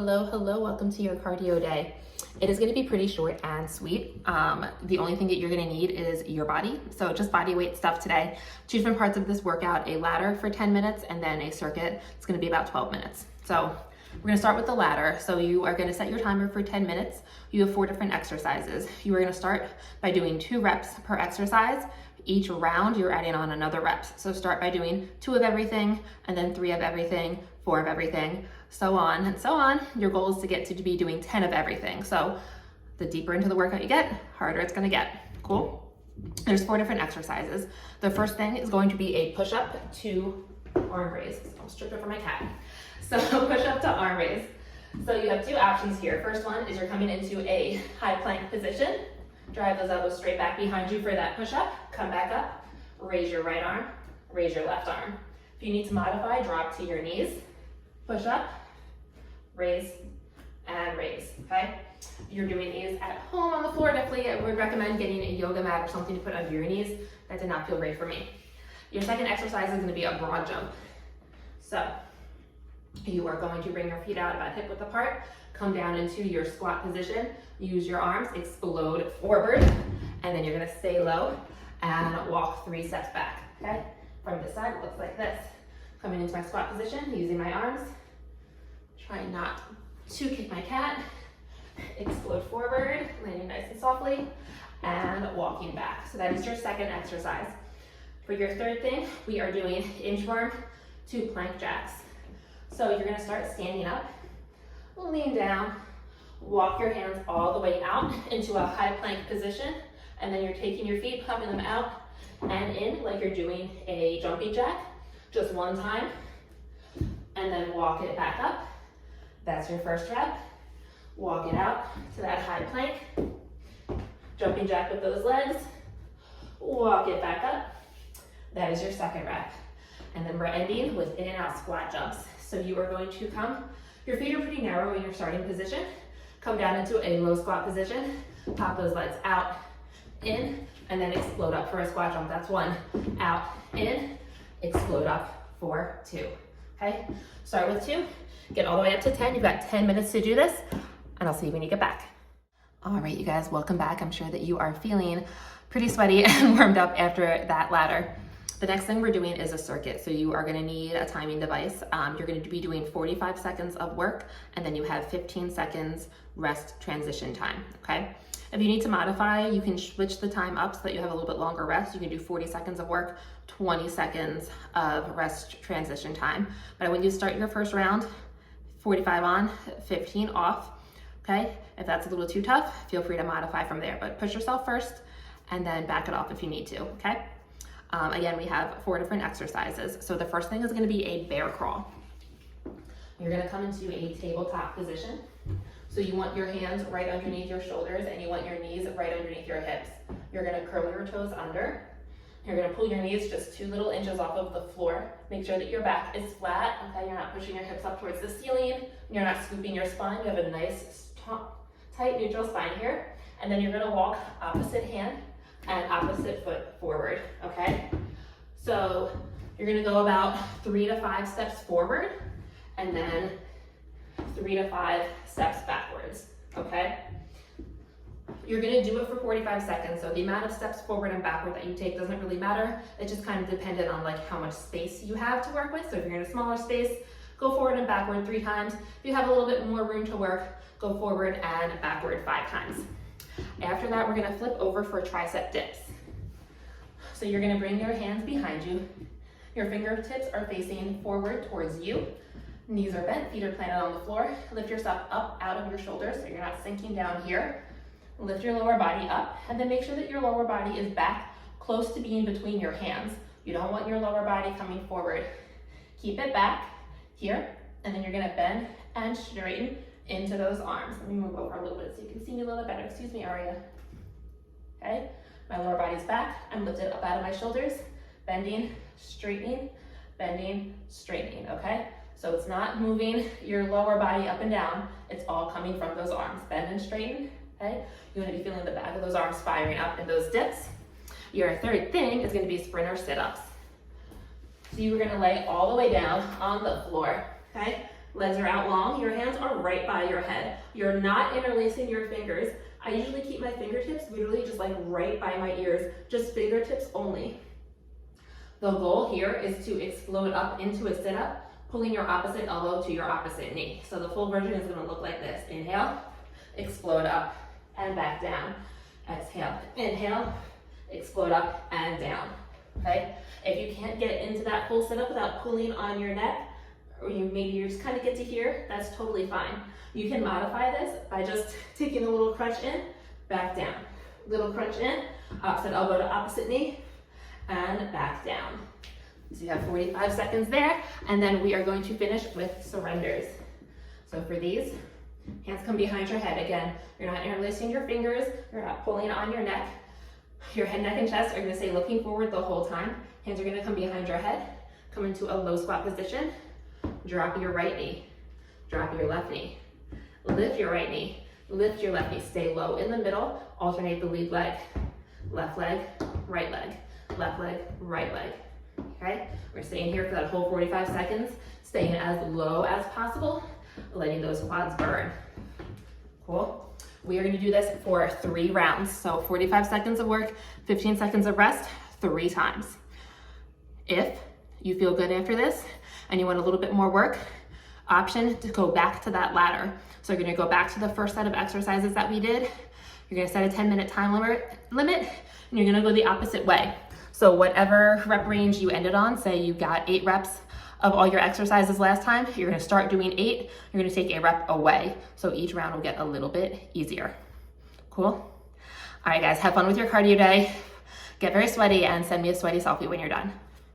Hello, welcome to your cardio day. It is going to be pretty short and sweet. The only thing that you're going to need is your body. So just body weight stuff today. Two different parts of this workout, a ladder for 10 minutes and then a circuit. It's going to be about 12 minutes. So we're going to start with the ladder. So you are going to set your timer for 10 minutes. You have 4 different exercises. You are going to start by doing 2 reps per exercise. Each round you're adding on another reps. So start by doing 2 of everything and then 3 of everything, 4 of everything, so on and so on. Your goal is to get to be doing 10 of everything. So the deeper into the workout you get, harder it's gonna get. Cool? There's 4 different exercises. The first thing is going to be a push-up to arm raise. I'll strip it for my cat. So push-up to arm raise. So you have 2 options here. First one is you're coming into a high plank position. Drive those elbows straight back behind you for that push-up. Come back up, raise your right arm, raise your left arm. If you need to modify, drop to your knees, push up, raise, and raise, okay? If you're doing these at home on the floor, definitely I would recommend getting a yoga mat or something to put under your knees. That did not feel great for me. Your second exercise is gonna be a broad jump. So you are going to bring your feet out about hip width apart, come down into your squat position, use your arms, explode forward, and then you're gonna stay low and walk 3 steps back, okay? From this side, it looks like this. Coming into my squat position, using my arms, trying not to kick my cat, explode forward, landing nice and softly, and walking back. So that is your second exercise. For your third thing, we are doing inchworm to plank jacks. So you're gonna start standing up, lean down, walk your hands all the way out into a high plank position, and then you're taking your feet, pumping them out and in like you're doing a jumping jack, just one time, and then walk it back up. That's your first rep. Walk it out to that high plank, jumping jack with those legs, walk it back up. That is your second rep. And then we're ending with in and out squat jumps. So you are going to come, your feet are pretty narrow in your starting position, come down into a low squat position, pop those legs out, in, and then explode up for a squat jump. That's 1, out, in, explode up for 2, okay? Start with 2, get all the way up to 10. You've got 10 minutes to do this, and I'll see you when you get back. All right, you guys, welcome back. I'm sure that you are feeling pretty sweaty and warmed up after that ladder. The next thing we're doing is a circuit. So you are gonna need a timing device. You're gonna be doing 45 seconds of work, and then you have 15 seconds rest transition time, okay? If you need to modify, you can switch the time up so that you have a little bit longer rest. You can do 40 seconds of work, 20 seconds of rest transition time. But when you start your first round, 45 on, 15 off, okay? If that's a little too tough, feel free to modify from there, but push yourself first and then back it off if you need to, okay? Again, we have 4 different exercises. So the first thing is gonna be a bear crawl. You're gonna come into a tabletop position. So you want your hands right underneath your shoulders and you want your knees right underneath your hips. You're gonna curl your toes under. You're gonna pull your knees just 2 little inches off of the floor. Make sure that your back is flat, okay? You're not pushing your hips up towards the ceiling. You're not scooping your spine. You have a nice, tight, neutral spine here. And then you're gonna walk opposite hand and opposite foot forward, okay? So you're gonna go about 3 to 5 steps forward and then 3 to 5 steps backwards, okay? You're gonna do it for 45 seconds, so the amount of steps forward and backward that you take doesn't really matter. It's just kind of dependent on like how much space you have to work with. So if you're in a smaller space, go forward and backward 3 times. If you have a little bit more room to work, go forward and backward 5 times. After that, we're gonna flip over for tricep dips. So you're gonna bring your hands behind you. Your fingertips are facing forward towards you. Knees are bent, feet are planted on the floor. Lift yourself up out of your shoulders so you're not sinking down here. Lift your lower body up and then make sure that your lower body is back close to being between your hands. You don't want your lower body coming forward. Keep it back here, and then you're gonna bend and straighten into those arms. Let me move over a little bit so you can see me a little bit better. Excuse me, Aria. Okay, my lower body's back. I'm lifted up out of my shoulders, bending, straightening, okay? So it's not moving your lower body up and down. It's all coming from those arms. Bend and straighten, okay? You wanna be feeling the back of those arms firing up in those dips. Your third thing is gonna be sprinter sit-ups. So you're gonna lay all the way down on the floor, okay? Legs are out long, your hands are right by your head. You're not interlacing your fingers. I usually keep my fingertips literally just like right by my ears, just fingertips only. The goal here is to explode up into a sit-up, pulling your opposite elbow to your opposite knee. So the full version is gonna look like this. Inhale, explode up and back down. Exhale, inhale, explode up and down, okay? If you can't get into that full sit-up without pulling on your neck, or maybe you just kind of get to here, that's totally fine. You can modify this by just taking a little crunch in, back down. Little crunch in, opposite elbow to opposite knee, and back down. So you have 45 seconds there, and then we are going to finish with surrenders. So for these, hands come behind your head. Again, you're not interlacing your fingers, you're not pulling on your neck. Your head, neck, and chest are gonna stay looking forward the whole time. Hands are gonna come behind your head, come into a low squat position, drop your right knee, drop your left knee, lift your right knee, lift your left knee, stay low in the middle, alternate the lead leg, left leg, right leg, left leg, right leg, okay? We're staying here for that whole 45 seconds, staying as low as possible, letting those quads burn. Cool? We are gonna do this for 3 rounds. So 45 seconds of work, 15 seconds of rest, 3 times. If you feel good after this and you want a little bit more work, option to go back to that ladder. So you're gonna go back to the first set of exercises that we did. You're gonna set a 10-minute time limit, and you're gonna go the opposite way. So whatever rep range you ended on, say you got 8 reps of all your exercises last time, you're gonna start doing 8, you're gonna take a rep away. So each round will get a little bit easier. Cool? All right guys, have fun with your cardio day. Get very sweaty and send me a sweaty selfie when you're done.